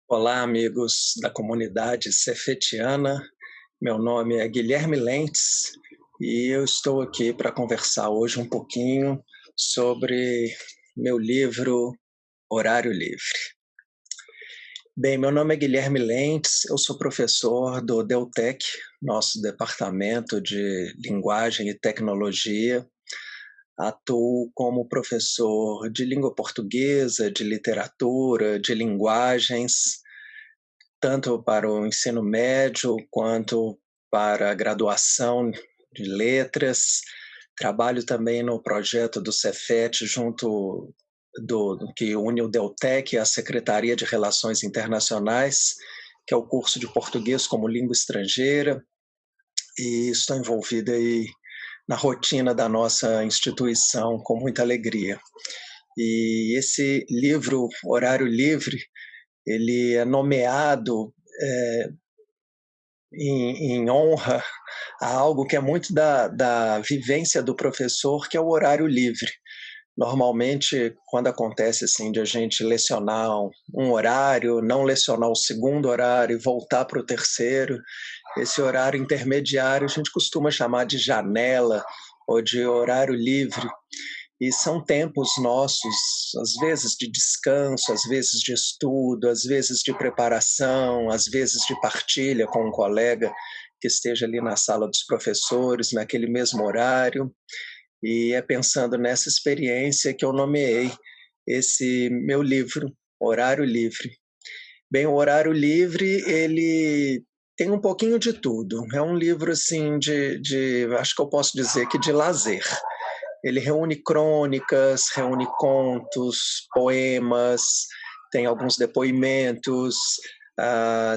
Olá, amigos da comunidade cefetiana. Meu nome é Guilherme Lentz e eu estou aqui para conversar hoje um pouquinho sobre meu livro Horário Livre. Bem, meu nome é Guilherme Lentz, eu sou professor do Deutec, nosso departamento de linguagem e tecnologia. Atuo como professor de língua portuguesa, de literatura, de linguagens, tanto para o ensino médio quanto para a graduação de letras. Trabalho também no projeto do Cefet, junto do que une o Deutec e a Secretaria de Relações Internacionais, que é o curso de português como língua estrangeira, e estou envolvida aí na rotina da nossa instituição com muita alegria. E esse livro, Horário Livre, ele é nomeado em honra a algo que é muito da vivência do professor, que é o horário livre. Normalmente, quando acontece assim de a gente lecionar um horário, não lecionar o segundo horário e voltar para o terceiro, esse horário intermediário a gente costuma chamar de janela ou de horário livre. E são tempos nossos, às vezes de descanso, às vezes de estudo, às vezes de preparação, às vezes de partilha com um colega que esteja ali na sala dos professores, naquele mesmo horário. E é pensando nessa experiência que eu nomeei esse meu livro, Horário Livre. Bem, o Horário Livre, ele tem um pouquinho de tudo. É um livro, assim, acho que eu posso dizer que de lazer. Ele reúne crônicas, reúne contos, poemas, tem alguns depoimentos,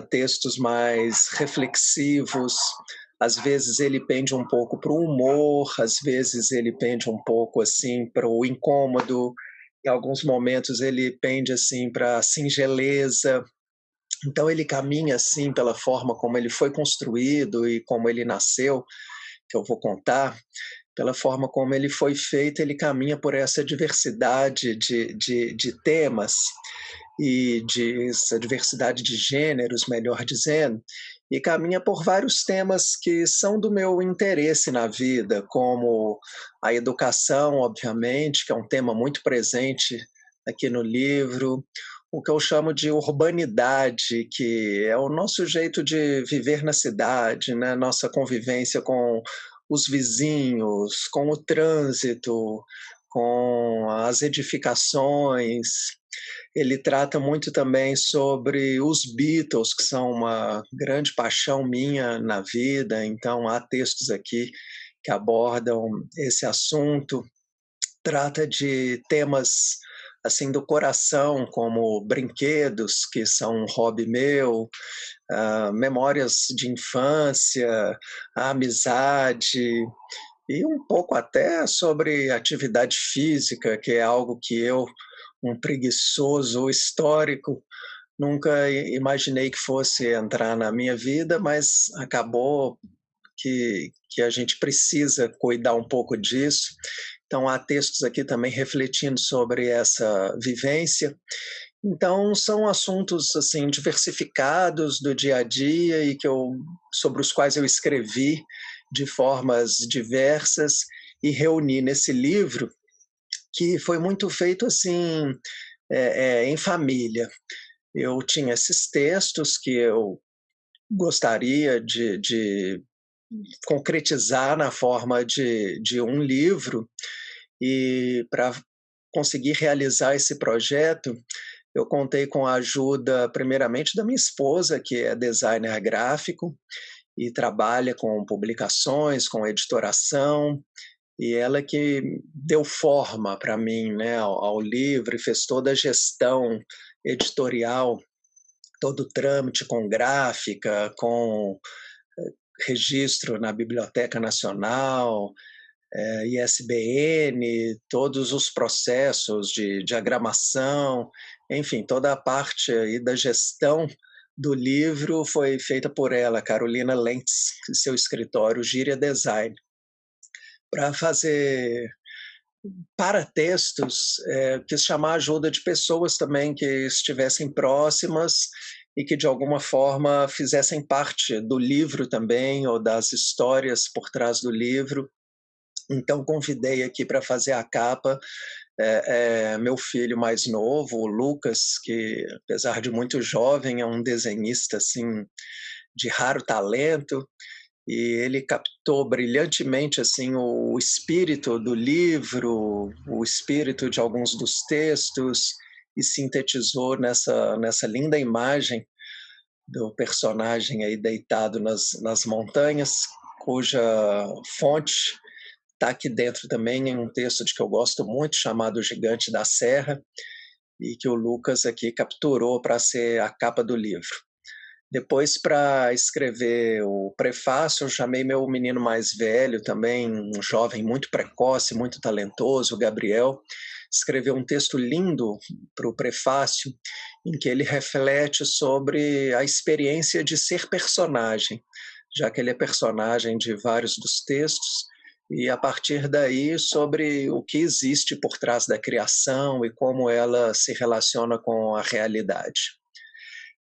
textos mais reflexivos. Às vezes ele pende um pouco para o humor, às vezes ele pende um pouco assim para o incômodo, em alguns momentos ele pende assim para a singeleza. Então ele caminha assim pela forma como ele foi construído e como ele nasceu, que eu vou contar, pela forma como ele foi feito, ele caminha por essa diversidade de temas e essa diversidade de gêneros, melhor dizendo, e caminha por vários temas que são do meu interesse na vida, como a educação, obviamente, que é um tema muito presente aqui no livro, o que eu chamo de urbanidade, que é o nosso jeito de viver na cidade, né? Nossa convivência com os vizinhos, com o trânsito, com as edificações. Ele trata muito também sobre os Beatles, que são uma grande paixão minha na vida, então há textos aqui que abordam esse assunto. Trata de temas assim do coração, como brinquedos, que são um hobby meu, memórias de infância, a amizade, e um pouco até sobre atividade física, que é algo que eu, um preguiçoso histórico, nunca imaginei que fosse entrar na minha vida, mas acabou que a gente precisa cuidar um pouco disso. Então, há textos aqui também refletindo sobre essa vivência. Então, são assuntos assim diversificados do dia a dia e sobre os quais eu escrevi de formas diversas e reuni nesse livro, que foi muito feito assim em família. Eu tinha esses textos que eu gostaria de concretizar na forma de um livro, e para conseguir realizar esse projeto, eu contei com a ajuda, primeiramente, da minha esposa, que é designer gráfico e trabalha com publicações, com editoração, e ela que deu forma para mim, né, ao livro, e fez toda a gestão editorial, todo o trâmite com gráfica, com registro na Biblioteca Nacional, ISBN, todos os processos de diagramação, enfim, toda a parte aí da gestão do livro foi feita por ela, Carolina Lentz, seu escritório Gíria Design. Para fazer para textos, quis chamar a ajuda de pessoas também que estivessem próximas e que de alguma forma fizessem parte do livro também, ou das histórias por trás do livro. Então convidei aqui para fazer a capa meu filho mais novo, o Lucas, que apesar de muito jovem, é um desenhista assim de raro talento, e ele captou brilhantemente assim o espírito do livro, o espírito de alguns dos textos, e sintetizou nessa linda imagem do personagem aí deitado nas montanhas, cuja fonte está aqui dentro também em um texto de que eu gosto muito, chamado O Gigante da Serra, e que o Lucas aqui capturou para ser a capa do livro. Depois, para escrever o prefácio, eu chamei meu menino mais velho, também um jovem muito precoce, muito talentoso, o Gabriel. Escreveu um texto lindo para o prefácio, em que ele reflete sobre a experiência de ser personagem, já que ele é personagem de vários dos textos, e a partir daí sobre o que existe por trás da criação e como ela se relaciona com a realidade.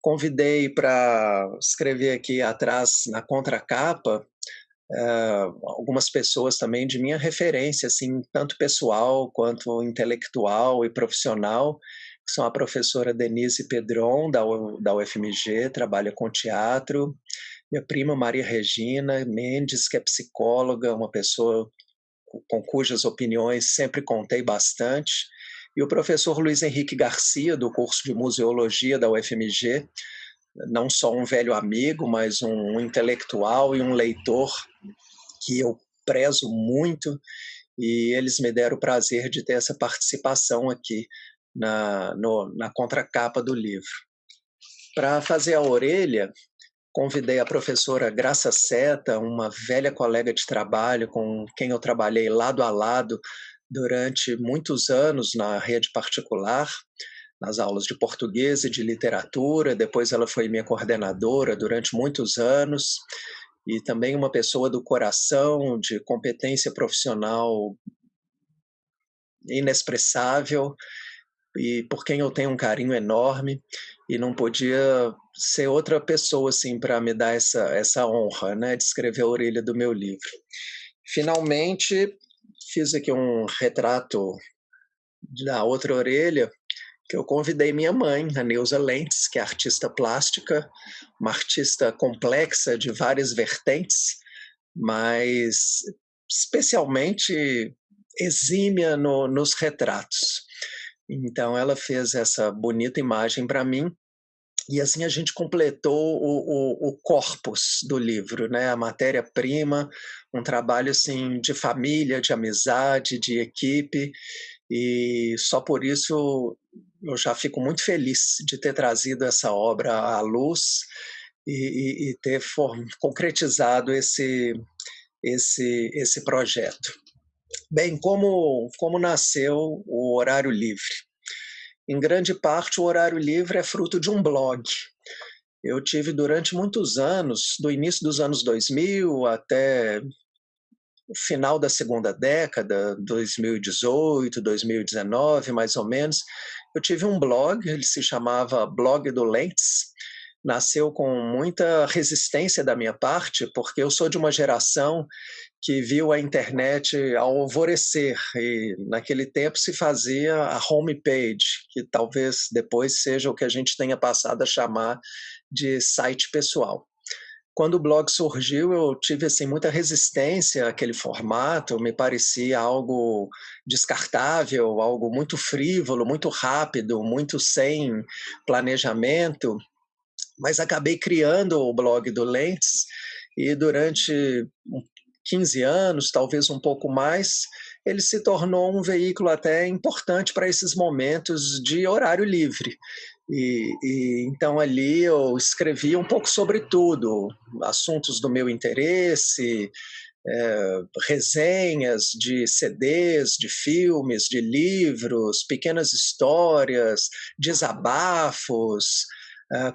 Convidei para escrever aqui atrás, na contracapa, algumas pessoas também de minha referência, assim, tanto pessoal quanto intelectual e profissional, que são a professora Denise Pedron, da UFMG, trabalha com teatro, minha prima Maria Regina Mendes, que é psicóloga, uma pessoa com cujas opiniões sempre contei bastante, e o professor Luiz Henrique Garcia, do curso de Museologia da UFMG, não só um velho amigo, mas um intelectual e um leitor que eu prezo muito, e eles me deram o prazer de ter essa participação aqui na contracapa do livro. Para fazer a orelha, convidei a professora Graça Seta, uma velha colega de trabalho com quem eu trabalhei lado a lado durante muitos anos na rede particular, nas aulas de português e de literatura. Depois ela foi minha coordenadora durante muitos anos, e também uma pessoa do coração, de competência profissional inexpressável, e por quem eu tenho um carinho enorme, e não podia ser outra pessoa assim para me dar essa honra, né, de escrever a orelha do meu livro. Finalmente, fiz aqui um retrato da outra orelha, que eu convidei minha mãe, a Neuza Lentz, que é artista plástica, uma artista complexa de várias vertentes, mas especialmente exímia nos retratos. Então ela fez essa bonita imagem para mim, e assim a gente completou o corpus do livro, né? A matéria-prima, um trabalho assim de família, de amizade, de equipe, e só por isso eu já fico muito feliz de ter trazido essa obra à luz e ter concretizado esse projeto. Bem, como nasceu o Horário Livre? Em grande parte, o Horário Livre é fruto de um blog. Eu tive durante muitos anos, do início dos anos 2000 até o final da segunda década, 2018, 2019, mais ou menos, eu tive um blog, ele se chamava Blog do Lentz. Nasceu com muita resistência da minha parte, porque eu sou de uma geração que viu a internet ao alvorecer, e naquele tempo se fazia a homepage, que talvez depois seja o que a gente tenha passado a chamar de site pessoal. Quando o blog surgiu, eu tive assim muita resistência àquele formato, me parecia algo descartável, algo muito frívolo, muito rápido, muito sem planejamento, mas acabei criando o blog do Lentz, e durante 15 anos, talvez um pouco mais, ele se tornou um veículo até importante para esses momentos de horário livre. Então ali eu escrevi um pouco sobre tudo, assuntos do meu interesse, resenhas de CDs, de filmes, de livros, pequenas histórias, desabafos,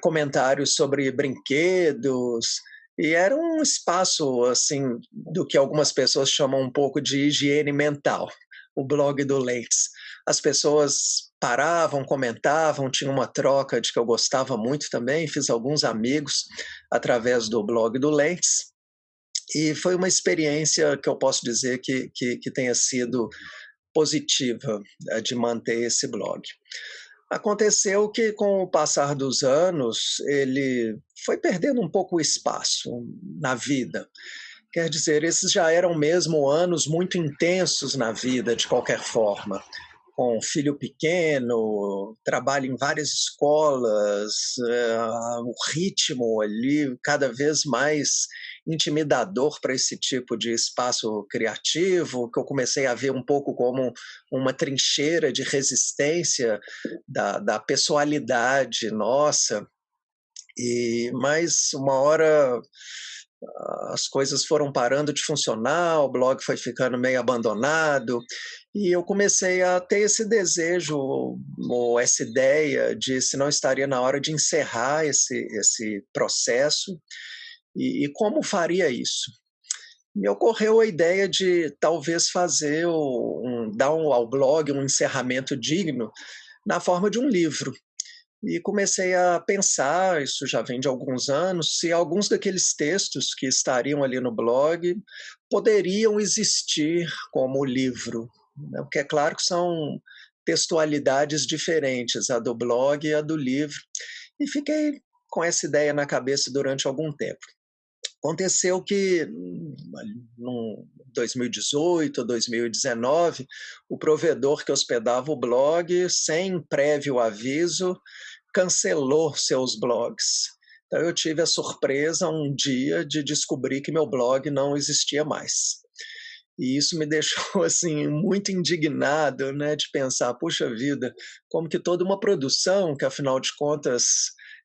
comentários sobre brinquedos, e era um espaço assim do que algumas pessoas chamam um pouco de higiene mental, o blog do Lentz. As pessoas paravam, comentavam, tinha uma troca de que eu gostava muito também, fiz alguns amigos através do blog do Lentes, e foi uma experiência que eu posso dizer que tenha sido positiva, de manter esse blog. Aconteceu que, com o passar dos anos, ele foi perdendo um pouco o espaço na vida. Quer dizer, esses já eram mesmo anos muito intensos na vida, de qualquer forma, com filho pequeno, trabalho em várias escolas, o ritmo ali cada vez mais intimidador para esse tipo de espaço criativo, que eu comecei a ver um pouco como uma trincheira de resistência da pessoalidade nossa. Mas uma hora as coisas foram parando de funcionar, o blog foi ficando meio abandonado, e eu comecei a ter esse desejo, ou essa ideia de se não estaria na hora de encerrar esse processo, e como faria isso. Me ocorreu a ideia de talvez fazer dar ao blog um encerramento digno na forma de um livro. E comecei a pensar, isso já vem de alguns anos, se alguns daqueles textos que estariam ali no blog poderiam existir como livro, né, porque é claro que são textualidades diferentes, a do blog e a do livro, e fiquei com essa ideia na cabeça durante algum tempo. Aconteceu que, em 2018, 2019, o provedor que hospedava o blog, sem prévio aviso, cancelou seus blogs. Então eu tive a surpresa um dia de descobrir que meu blog não existia mais. E isso me deixou assim muito indignado, né, de pensar, puxa vida, como que toda uma produção que afinal de contas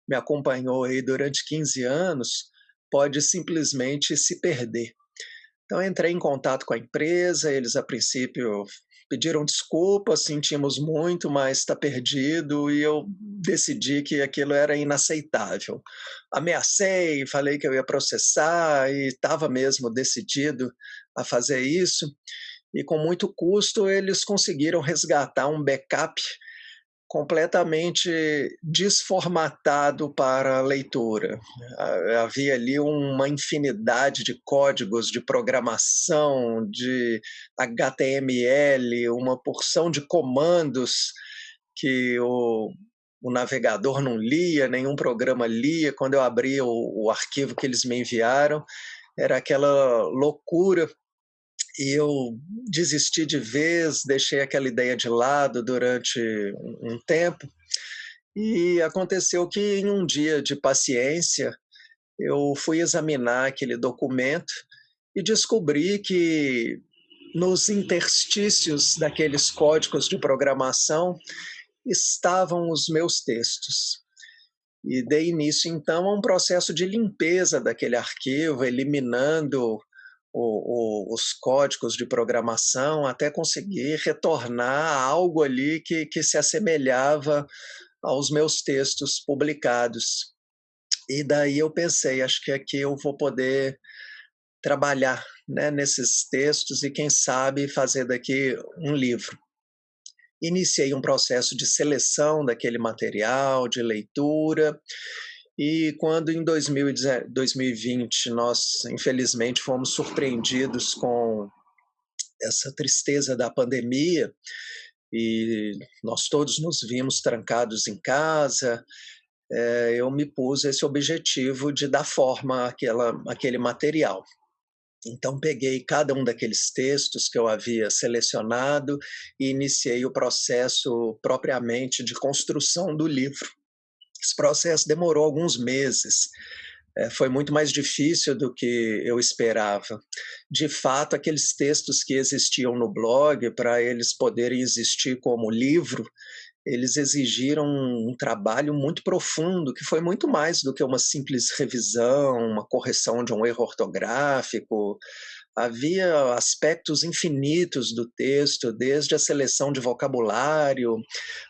me acompanhou aí durante 15 anos pode simplesmente se perder. Então entrei em contato com a empresa, eles a princípio pediram desculpas, sentimos muito, mas está perdido, e eu decidi que aquilo era inaceitável. Ameacei, falei que eu ia processar e estava mesmo decidido a fazer isso, e com muito custo eles conseguiram resgatar um backup completamente desformatado para a leitura. Havia ali uma infinidade de códigos de programação, de HTML, uma porção de comandos que o navegador não lia, nenhum programa lia. Quando eu abri o arquivo que eles me enviaram, era aquela loucura, e eu desisti de vez, deixei aquela ideia de lado durante um tempo, e aconteceu que em um dia de paciência, eu fui examinar aquele documento e descobri que nos interstícios daqueles códigos de programação estavam os meus textos. E dei início então a um processo de limpeza daquele arquivo, eliminando os códigos de programação, até conseguir retornar a algo ali que se assemelhava aos meus textos publicados. E daí eu pensei, acho que aqui eu vou poder trabalhar, né, nesses textos e quem sabe fazer daqui um livro. Iniciei um processo de seleção daquele material, de leitura, e quando em 2020 nós, infelizmente, fomos surpreendidos com essa tristeza da pandemia, e nós todos nos vimos trancados em casa, eu me pus esse objetivo de dar forma àquele material. Então peguei cada um daqueles textos que eu havia selecionado e iniciei o processo propriamente de construção do livro. Esse processo demorou alguns meses, foi muito mais difícil do que eu esperava. De fato, aqueles textos que existiam no blog, para eles poderem existir como livro, eles exigiram um trabalho muito profundo, que foi muito mais do que uma simples revisão, uma correção de um erro ortográfico, havia aspectos infinitos do texto, desde a seleção de vocabulário,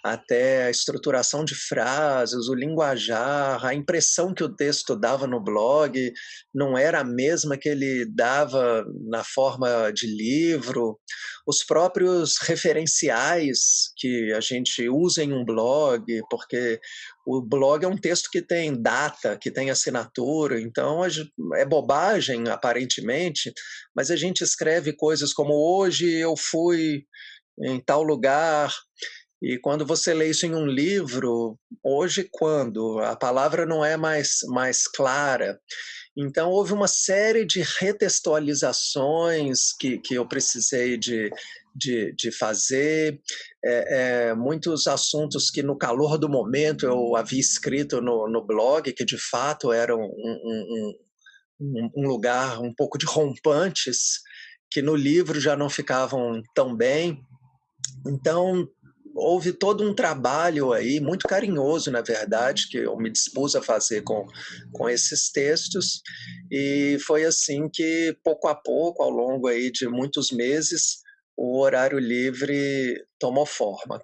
até a estruturação de frases, o linguajar, a impressão que o texto dava no blog não era a mesma que ele dava na forma de livro, os próprios referenciais que a gente usa em um blog, porque o blog é um texto que tem data, que tem assinatura, então é bobagem, aparentemente, mas a gente escreve coisas como hoje eu fui em tal lugar, e quando você lê isso em um livro, hoje quando? A palavra não é mais clara. Então houve uma série de retextualizações que eu precisei de fazer, muitos assuntos que no calor do momento eu havia escrito no blog, que de fato eram um lugar um pouco de rompantes, que no livro já não ficavam tão bem. Então, houve todo um trabalho aí, muito carinhoso, na verdade, que eu me dispus a fazer com esses textos, e foi assim que, pouco a pouco, ao longo aí de muitos meses, o horário livre tomou forma.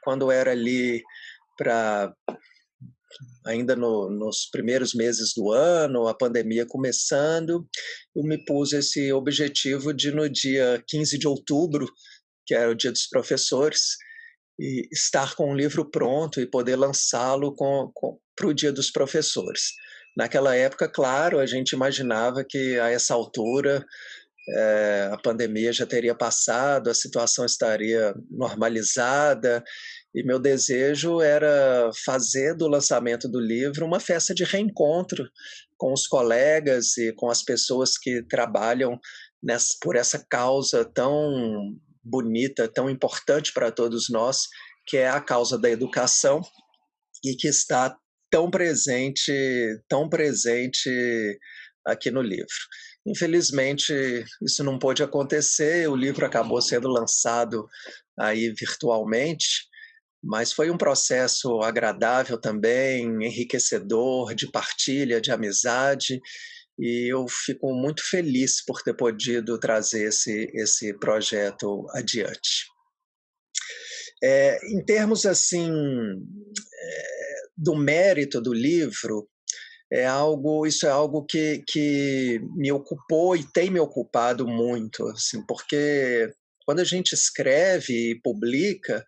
Quando era ali para ainda nos primeiros meses do ano, a pandemia começando, eu me pus esse objetivo de no dia 15 de outubro, que era o dia dos professores, e estar com o livro pronto e poder lançá-lo para o dia dos professores. Naquela época, claro, a gente imaginava que a essa altura a pandemia já teria passado, a situação estaria normalizada, e meu desejo era fazer do lançamento do livro uma festa de reencontro com os colegas e com as pessoas que trabalham por essa causa tão bonita, tão importante para todos nós, que é a causa da educação e que está tão presente aqui no livro. Infelizmente, isso não pôde acontecer, o livro acabou sendo lançado aí virtualmente, mas foi um processo agradável também, enriquecedor, de partilha, de amizade, e eu fico muito feliz por ter podido trazer esse projeto adiante. Em termos assim do mérito do livro, isso é algo que me ocupou e tem me ocupado muito, assim, porque quando a gente escreve e publica,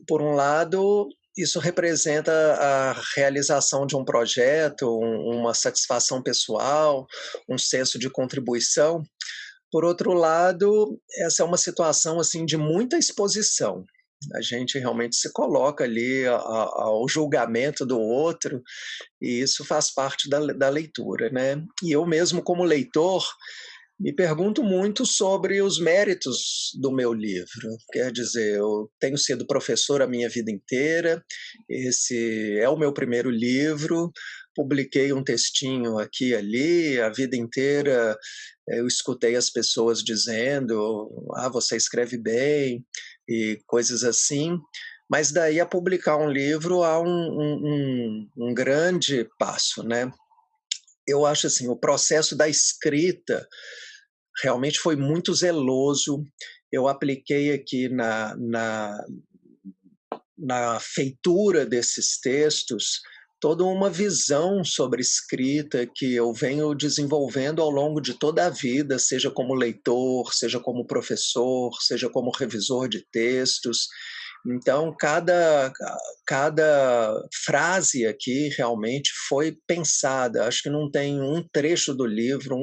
por um lado, isso representa a realização de um projeto, uma satisfação pessoal, um senso de contribuição. Por outro lado, essa é uma situação assim de muita exposição. A gente realmente se coloca ali ao julgamento do outro, e isso faz parte da leitura, né? E eu mesmo, como leitor, me pergunto muito sobre os méritos do meu livro. Quer dizer, eu tenho sido professor a minha vida inteira, esse é o meu primeiro livro, publiquei um textinho aqui e ali, a vida inteira eu escutei as pessoas dizendo: ah, você escreve bem, e coisas assim, mas daí a publicar um livro há um grande passo, né? Eu acho assim, o processo da escrita realmente foi muito zeloso. Eu apliquei aqui na feitura desses textos toda uma visão sobre escrita que eu venho desenvolvendo ao longo de toda a vida, seja como leitor, seja como professor, seja como revisor de textos. Então, cada frase aqui realmente foi pensada. Acho que não tem um trecho do livro,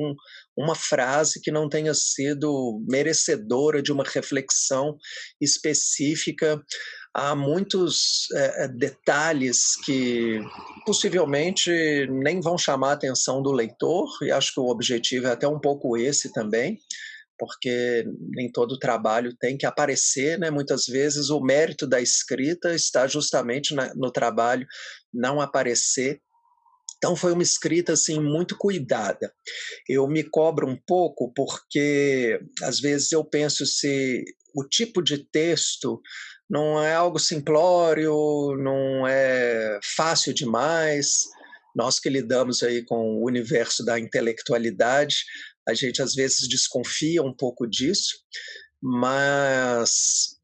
uma frase que não tenha sido merecedora de uma reflexão específica. Há muitos detalhes que possivelmente nem vão chamar a atenção do leitor, e acho que o objetivo é até um pouco esse também, porque nem todo trabalho tem que aparecer, né? Muitas vezes o mérito da escrita está justamente no trabalho não aparecer. Então foi uma escrita assim muito cuidada. Eu me cobro um pouco porque às vezes eu penso se o tipo de texto não é algo simplório, não é fácil demais. Nós que lidamos aí com o universo da intelectualidade, a gente às vezes desconfia um pouco disso, mas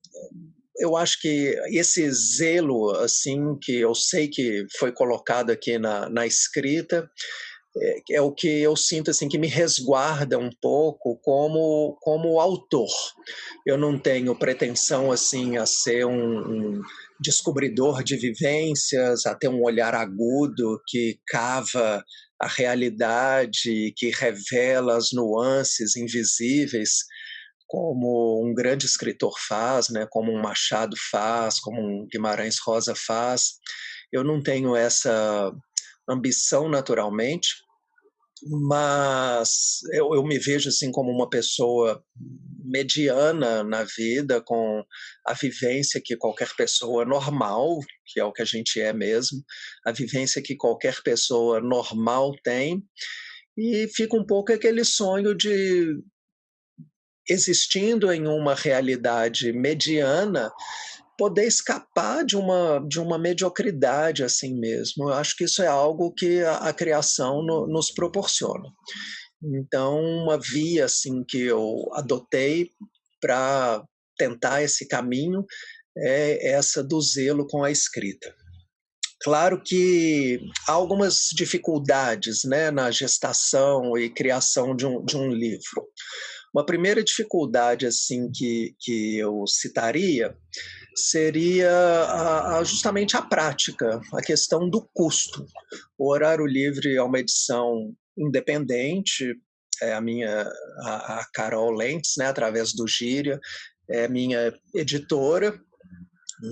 eu acho que esse zelo, assim, que eu sei que foi colocado aqui na escrita, é o que eu sinto, assim, que me resguarda um pouco como autor. Eu não tenho pretensão, assim, a ser um descobridor de vivências, a ter um olhar agudo que cava a realidade, que revela as nuances invisíveis, como um grande escritor faz, né, como um Machado faz, como um Guimarães Rosa faz. Eu não tenho essa ambição naturalmente, mas eu me vejo assim como uma pessoa mediana na vida, com a vivência que qualquer pessoa normal, que é o que a gente é mesmo, a vivência que qualquer pessoa normal tem, e fica um pouco aquele sonho de, existindo em uma realidade mediana, poder escapar de uma mediocridade assim mesmo. Eu acho que isso é algo que a criação nos proporciona. Então, uma via assim que eu adotei para tentar esse caminho é essa do zelo com a escrita. Claro que há algumas dificuldades, né, na gestação e criação de um livro. Uma primeira dificuldade assim que eu citaria seria justamente a prática, a questão do custo. O Horário Livre é uma edição independente, é a Carol Lentz, né, através do Gíria, é minha editora,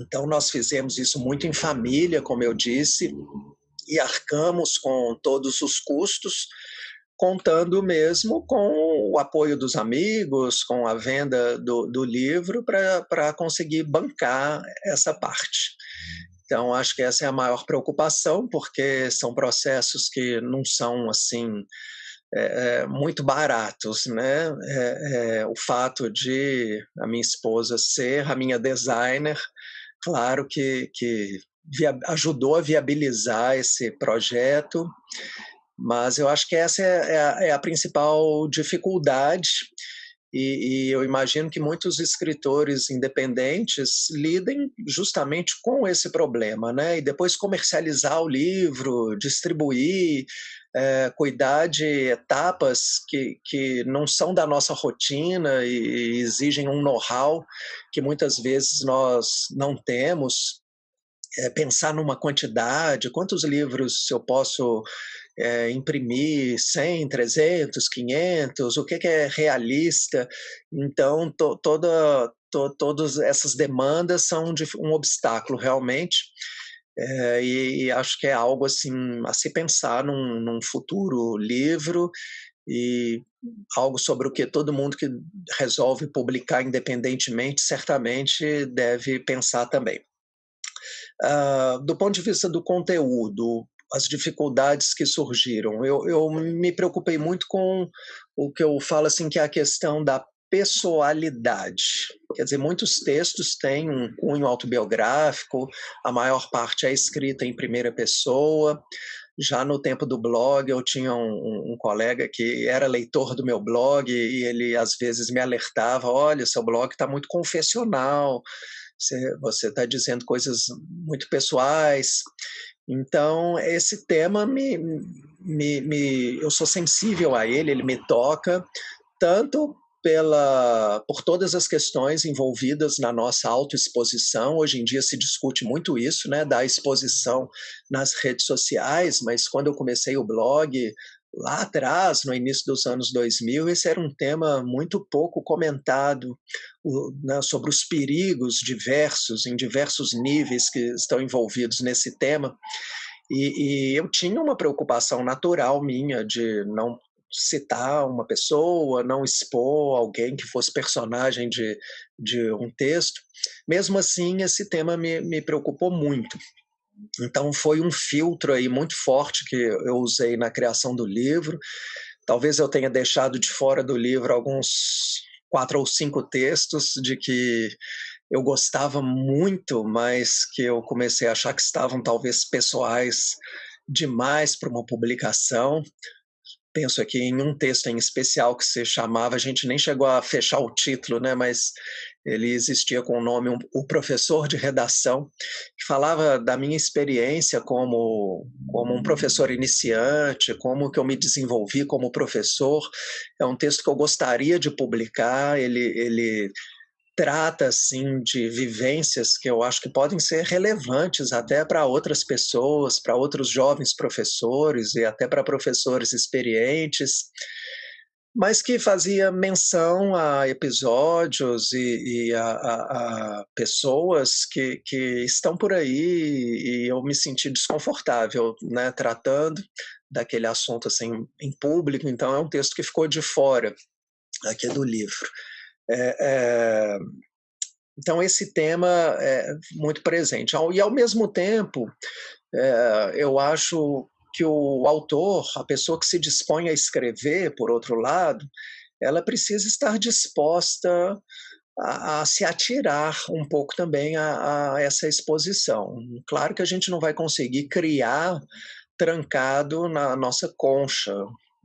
então nós fizemos isso muito em família, como eu disse, e arcamos com todos os custos, contando mesmo com o apoio dos amigos, com a venda do livro, para conseguir bancar essa parte. Então, acho que essa é a maior preocupação, porque são processos que não são assim muito baratos, né? O fato de a minha esposa ser a minha designer, claro que ajudou a viabilizar esse projeto, mas eu acho que essa é a principal dificuldade, e eu imagino que muitos escritores independentes lidem justamente com esse problema, né? E depois comercializar o livro, distribuir, cuidar de etapas que não são da nossa rotina e exigem um know-how que muitas vezes nós não temos. Pensar numa quantidade, quantos livros eu posso imprimir, 100, 300, 500, o que é realista. Então, todas essas demandas são um obstáculo realmente, e acho que é algo assim a se pensar num futuro livro, e algo sobre o que todo mundo que resolve publicar independentemente certamente deve pensar também. Do ponto de vista do conteúdo, as dificuldades que surgiram, eu me preocupei muito com o que eu falo assim, que é a questão da pessoalidade. Quer dizer, muitos textos têm um cunho autobiográfico, a maior parte é escrita em primeira pessoa. Já no tempo do blog, eu tinha um colega que era leitor do meu blog, e ele às vezes me alertava: olha, seu blog está muito confessional, você está dizendo coisas muito pessoais. Então, esse tema eu sou sensível a ele me toca, tanto por todas as questões envolvidas na nossa autoexposição. Hoje em dia se discute muito isso, né, da exposição nas redes sociais, mas quando eu comecei o blog, lá atrás, no início dos anos 2000, esse era um tema muito pouco comentado, né, sobre os perigos diversos, em diversos níveis que estão envolvidos nesse tema. E eu tinha uma preocupação natural minha de não citar uma pessoa, não expor alguém que fosse personagem de um texto. Mesmo assim, esse tema me preocupou muito. Então, foi um filtro aí muito forte que eu usei na criação do livro. Talvez eu tenha deixado de fora do livro alguns 4 ou 5 textos de que eu gostava muito, mas que eu comecei a achar que estavam talvez pessoais demais para uma publicação. penso aqui em um texto em especial que se chamava, a gente nem chegou a fechar o título, né, mas ele existia com o nome O Professor de Redação, que falava da minha experiência como um professor iniciante, como que eu me desenvolvi como professor. É um texto que eu gostaria de publicar, ele trata assim de vivências que eu acho que podem ser relevantes até para outras pessoas, para outros jovens professores e até para professores experientes, mas que fazia menção a episódios e a pessoas que estão por aí e eu me senti desconfortável, né, tratando daquele assunto assim em público, então é um texto que ficou de fora aqui do livro. É, é, então, esse tema é muito presente. E, ao mesmo tempo, eu acho que o autor, a pessoa que se dispõe a escrever, por outro lado, ela precisa estar disposta a se atirar um pouco também a essa exposição. Claro que a gente não vai conseguir criar trancado na nossa concha.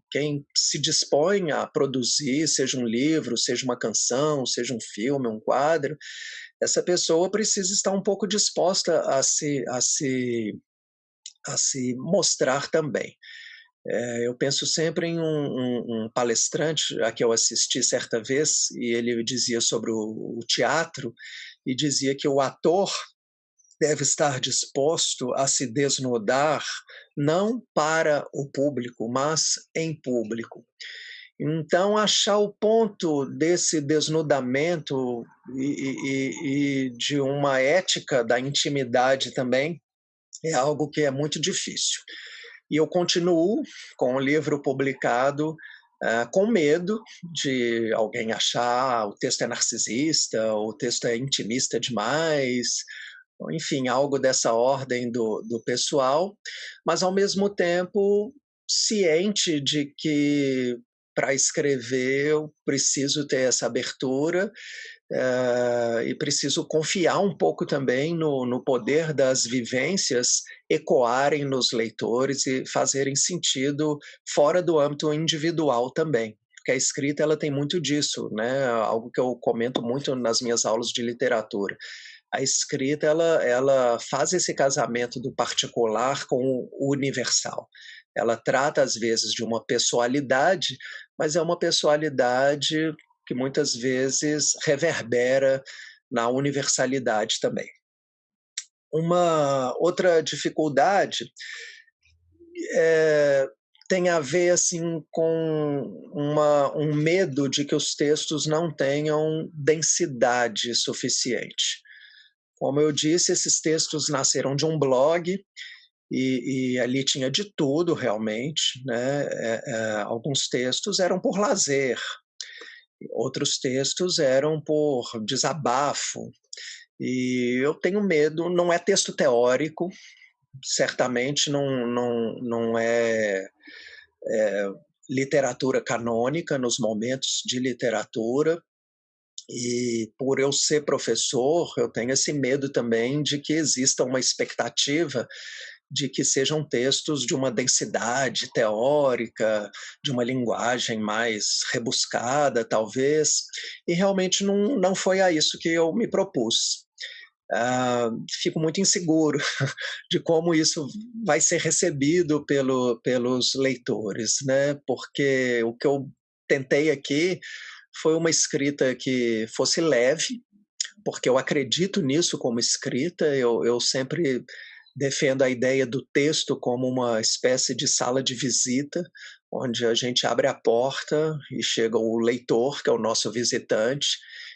Quem se dispõe a produzir, seja um livro, seja uma canção, seja um filme, um quadro, essa pessoa precisa estar um pouco disposta a se mostrar também. Eu penso sempre em um palestrante a que eu assisti certa vez, e ele dizia sobre o teatro, e dizia que o ator deve estar disposto a se desnudar não para o público, mas em público. Então, achar o ponto desse desnudamento e de uma ética da intimidade também é algo que é muito difícil. E eu continuo com o livro publicado com medo de alguém achar o texto é narcisista, o texto é intimista demais, enfim, algo dessa ordem do pessoal, mas ao mesmo tempo ciente de que para escrever eu preciso ter essa abertura e preciso confiar um pouco também no poder das vivências ecoarem nos leitores e fazerem sentido fora do âmbito individual também. Porque a escrita ela tem muito disso, né? Algo que eu comento muito nas minhas aulas de literatura. A escrita ela faz esse casamento do particular com o universal. Ela trata às vezes de uma pessoalidade, mas é uma pessoalidade que muitas vezes reverbera na universalidade também. Uma outra dificuldade é, tem a ver assim com um medo de que os textos não tenham densidade suficiente. Como eu disse, esses textos nasceram de um blog e ali tinha de tudo realmente, né? Alguns textos eram por lazer, outros textos eram por desabafo. E eu tenho medo, não é texto teórico, certamente não é literatura canônica nos momentos de literatura, e por eu ser professor, eu tenho esse medo também de que exista uma expectativa de que sejam textos de uma densidade teórica, de uma linguagem mais rebuscada, talvez, e realmente não foi a isso que eu me propus. Fico muito inseguro de como isso vai ser recebido pelos leitores, né? Porque o que eu tentei aqui foi uma escrita que fosse leve, porque eu acredito nisso como escrita, eu sempre defendo a ideia do texto como uma espécie de sala de visita, onde a gente abre a porta e chega o leitor, que é o nosso visitante,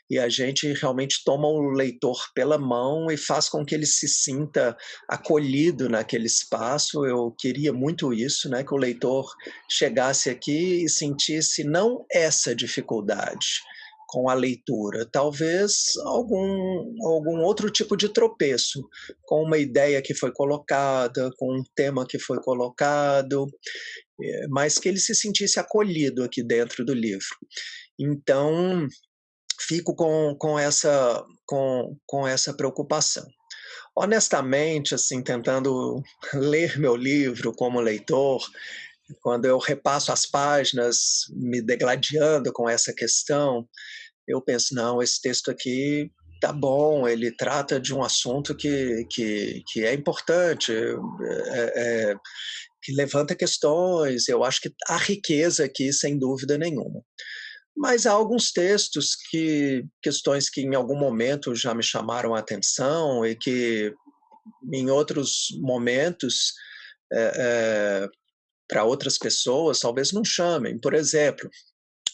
e a gente realmente toma o leitor pela mão e faz com que ele se sinta acolhido naquele espaço. Eu queria muito isso, né, que o leitor chegasse aqui e sentisse não essa dificuldade com a leitura, talvez algum outro tipo de tropeço, com uma ideia que foi colocada, com um tema que foi colocado, mas que ele se sentisse acolhido aqui dentro do livro. Então, fico com essa preocupação. Honestamente, assim, tentando ler meu livro como leitor, Quando eu repasso as páginas, me degladiando com essa questão, eu penso: "Não, esse texto aqui tá bom, ele trata de um assunto que é importante, que levanta questões, eu acho que há riqueza aqui, sem dúvida nenhuma". Mas há alguns textos questões que em algum momento já me chamaram a atenção e que em outros momentos, eh eh, para outras pessoas talvez não chamem. Por exemplo,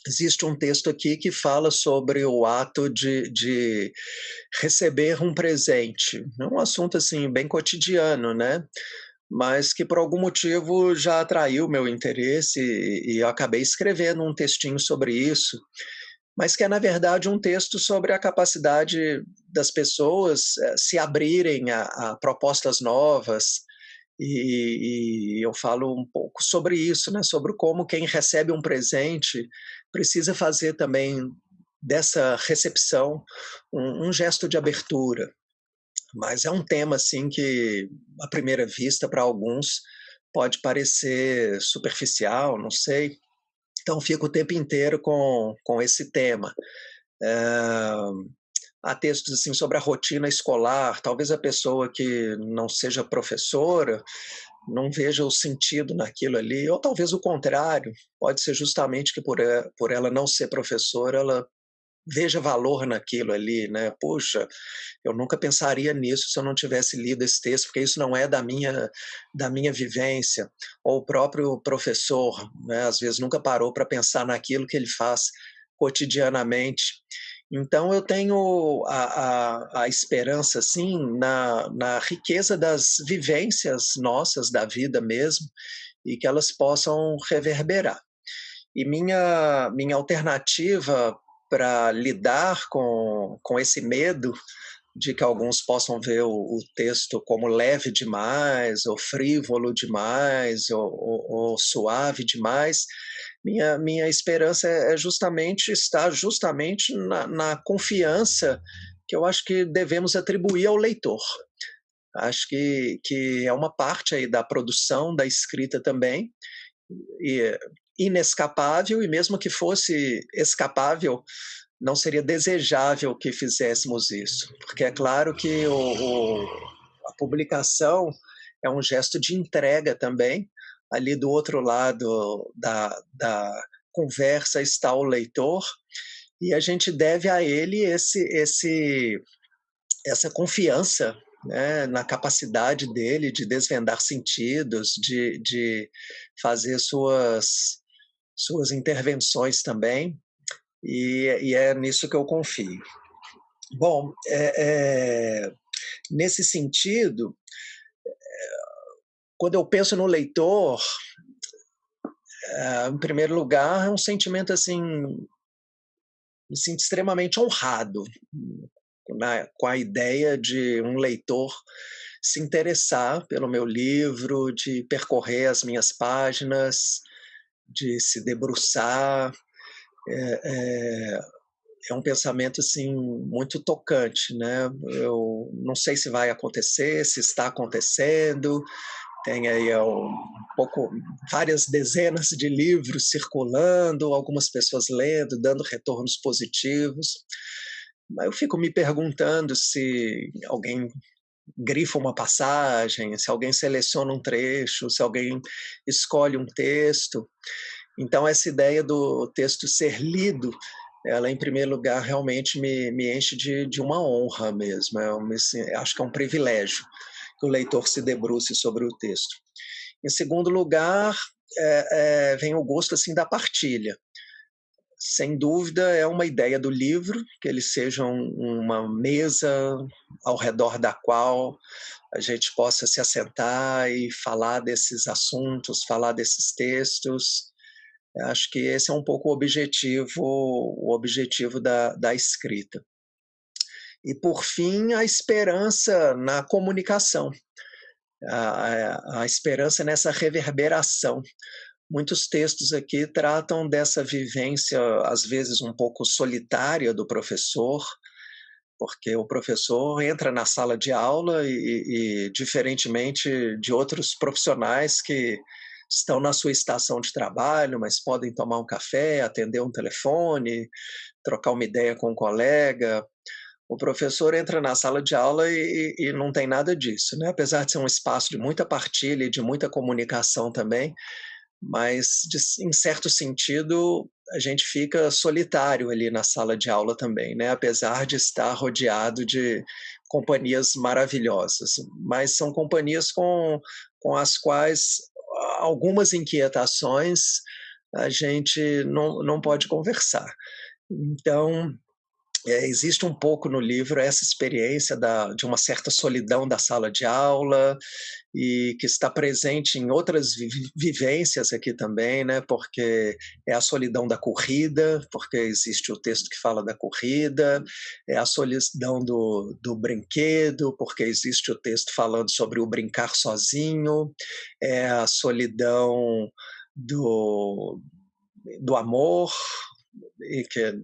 existe um texto aqui que fala sobre o ato de receber um presente. É um assunto, assim, bem cotidiano, né, mas que por algum motivo já atraiu meu interesse e eu acabei escrevendo um textinho sobre isso, mas que é, na verdade, um texto sobre a capacidade das pessoas, se abrirem a propostas novas, e eu falo um pouco sobre isso, né, sobre como quem recebe um presente precisa fazer também dessa recepção um gesto de abertura. Mas é um tema, assim, que à primeira vista para alguns pode parecer superficial, não sei, então fico o tempo inteiro com esse tema. Eh, Há textos, assim, sobre a rotina escolar, talvez a pessoa que não seja professora não veja o sentido naquilo ali, ou talvez o contrário, pode ser justamente que por ela não ser professora, ela veja valor naquilo ali, né. "Puxa, eu nunca pensaria nisso se eu não tivesse lido esse texto, porque isso não é da minha vivência". Ou o próprio professor, né, às vezes nunca parou para pensar naquilo que ele faz cotidianamente. Então eu tenho a esperança, assim, na riqueza das vivências nossas, da vida mesmo, e que elas possam reverberar. E minha alternativa para lidar com esse medo de que alguns possam ver o texto como leve demais, ou frívolo demais, ou suave demais, minha esperança é justamente estar justamente na confiança que eu acho que devemos atribuir ao leitor. Acho que é uma parte aí da produção, da escrita também, e inescapável, e mesmo que fosse escapável, não seria desejável que fizéssemos isso, porque é claro que a publicação é um gesto de entrega também, ali do outro lado da conversa está o leitor, e a gente deve a ele essa confiança, né, na capacidade dele de desvendar sentidos, de fazer suas intervenções também, e é nisso que eu confio. Bom, nesse sentido, quando eu penso no leitor, em primeiro lugar, é um sentimento, assim, me sinto extremamente honrado, com a ideia de um leitor se interessar pelo meu livro, de percorrer as minhas páginas, de se debruçar. É é é um pensamento, assim, muito tocante, né. Eu não sei se vai acontecer, se está acontecendo, tem aí pouco várias dezenas de livros circulando, algumas pessoas lendo, dando retornos positivos, mas eu fico me perguntando se alguém grifa uma passagem, se alguém seleciona um trecho, se alguém escolhe um texto. Então essa ideia do texto ser lido, ela em primeiro lugar realmente me enche de uma honra mesmo, acho que é um privilégio que o leitor se debruce sobre o texto. Em segundo lugar, vem o gosto, assim, da partilha. Sem dúvida é uma ideia do livro, que ele seja uma mesa ao redor da qual a gente possa se assentar e falar desses assuntos, falar desses textos. Acho que esse é um pouco o objetivo da escrita. E, por fim, a esperança na comunicação, a esperança nessa reverberação. Muitos textos aqui tratam dessa vivência, às vezes um pouco solitária do professor, porque o professor entra na sala de aula e diferentemente de outros profissionais que estão na sua estação de trabalho, mas podem tomar um café, atender um telefone, trocar uma ideia com um colega. O professor entra na sala de aula e não tem nada disso, né, apesar de ser um espaço de muita partilha e de muita comunicação também, mas em certo sentido, a gente fica solitário ali na sala de aula também, né, apesar de estar rodeado de companhias maravilhosas, mas são companhias com as quais algumas inquietações a gente não pode conversar. Então, existe um pouco no livro essa experiência de uma certa solidão da sala de aula, e que está presente em outras vivências aqui também, né, porque é a solidão da corrida, porque existe o texto que fala da corrida, é a solidão do brinquedo, porque existe o texto falando sobre o brincar sozinho, é a solidão do, do amor,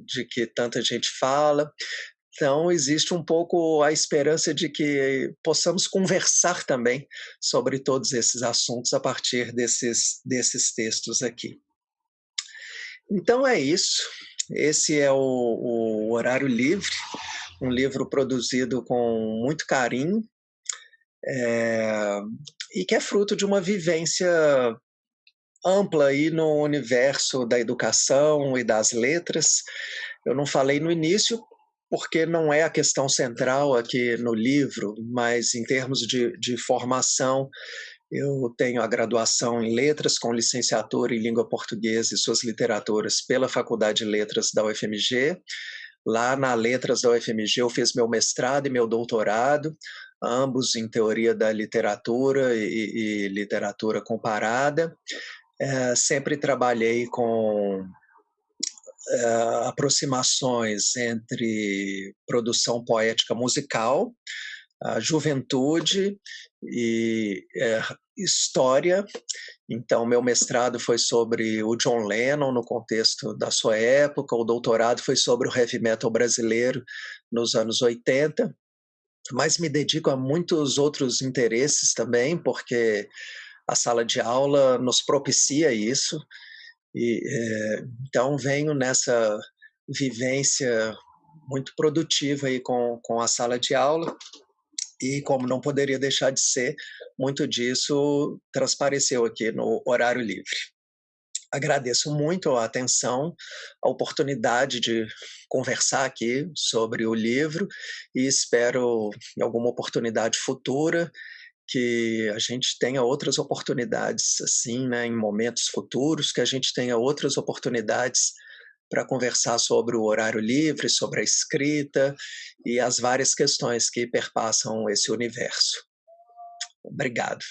de que tanta gente fala. Então, existe um pouco a esperança de que possamos conversar também sobre todos esses assuntos a partir desses textos aqui. Então é isso. Esse é o Horário Livre, um livro produzido com muito carinho, e que é fruto de uma vivência ampla aí no universo da educação e das letras. Eu não falei no início, porque não é a questão central aqui no livro, mas em termos de formação, eu tenho a graduação em Letras com licenciatura em Língua Portuguesa e Suas Literaturas pela Faculdade de Letras da UFMG. Lá na Letras da UFMG eu fiz meu mestrado e meu doutorado, ambos em Teoria da Literatura e Literatura Comparada. Sempre trabalhei com aproximações entre produção poética musical, a juventude e história. Então, meu mestrado foi sobre o John Lennon no contexto da sua época, o doutorado foi sobre o heavy metal brasileiro nos anos 80, mas me dedico a muitos outros interesses também, porque a sala de aula nos propicia isso, e então venho nessa vivência muito produtiva aí com a sala de aula, e como não poderia deixar de ser, muito disso transpareceu aqui no Horário Livre. Agradeço muito a atenção, a oportunidade de conversar aqui sobre o livro, e espero, em alguma oportunidade futura, que a gente tenha outras oportunidades, assim, né, em momentos futuros, que a gente tenha outras oportunidades para conversar sobre o horário livre, sobre a escrita e as várias questões que perpassam esse universo. Obrigado.